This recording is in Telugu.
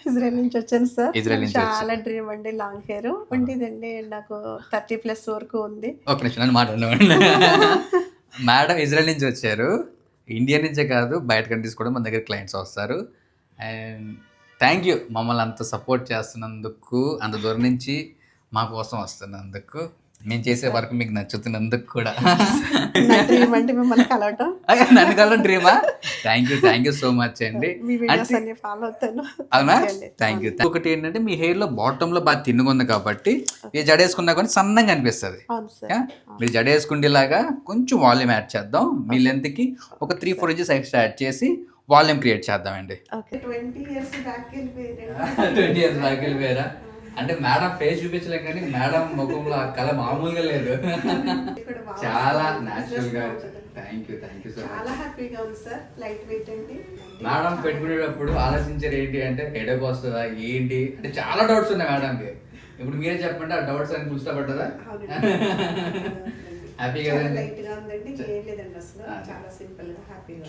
ఇజ్రాయెల్ నుంచి వచ్చాను సార్. ఇజ్రాయెల్ నుంచి చాలా డ్రీమ్ అండి లాంగ్ హెయిర్ ఉండేదండి. నాకు 30+ వరకు ఉంది. ఒక నిమిషం నన్ను మాట్లాడినామండి. మేడం ఇజ్రాయెల్ నుంచి వచ్చారు. ఇండియా నుంచే కాదు బయట కంట్రీస్ కూడా మన దగ్గర క్లయింట్స్ వస్తారు. అండ్ థ్యాంక్ యూ మమ్మల్ని అంత సపోర్ట్ చేస్తున్నందుకు, అంత దూరం నుంచి మా కోసం వస్తున్నందుకు, మేము చేసే వర్క్ మీకు నచ్చుతున్నందుకు కూడా. నా డ్రీమ్ అండి మిమ్మల్ని కలవటం. నన్ను కలవడం డ్రీమా? థ్యాంక్ యూ సో మచ్ అండి. మీ వీడియోస్ అన్ని ఫాలో అవుతాను. అవునా? Thank you. ఒకటి ఏంటంటే మీ హెయిర్లో బాటంలో బాగా తిన్నుకుంది కాబట్టి ఏ జడేసుకున్నా కానీ సన్నంగా అనిపిస్తుంది. అవును సార్. మీరు జడేసుకుండేలాగా కొంచెం వాల్యూమ్ యాడ్ చేద్దాం. మీ లెంత్కి ఒక 3-4 ఇంచెస్ ఎక్స్ట్రా యాడ్ చేసి వాల్యూమ్ క్రియేట్ చేద్దామండి. 20 years బ్యాక్ 20 years బ్యాక్ వెళ్ళిపోయారా? అంటే మేడం ఫేస్ చూపించలేం కానీ మేడం ముఖంలో ఆ కళ మామూలుగా లేదు. చాలా న్యాచురల్ గా. Thank you so much. చాలా హ్యాపీగా ఉంది సార్. లైట్ వెయిట్ అండి. మేడం పెట్టుకునేటప్పుడు ఆలోచించారు ఏంటి అంటే హెడేక్ వస్తుందా ఏంటి అంటే చాలా డౌట్స్ ఉన్నాయి మేడంకి. ఇప్పుడు మీరే చెప్పండి ఆ డౌట్స్ అని పుస్తక పడ్డదా? హ్యాపీ కదండి. లైట్ గా ఉందండి. ఏం లేదండి అసలు. చాలా సింపుల్ గా హ్యాపీగా.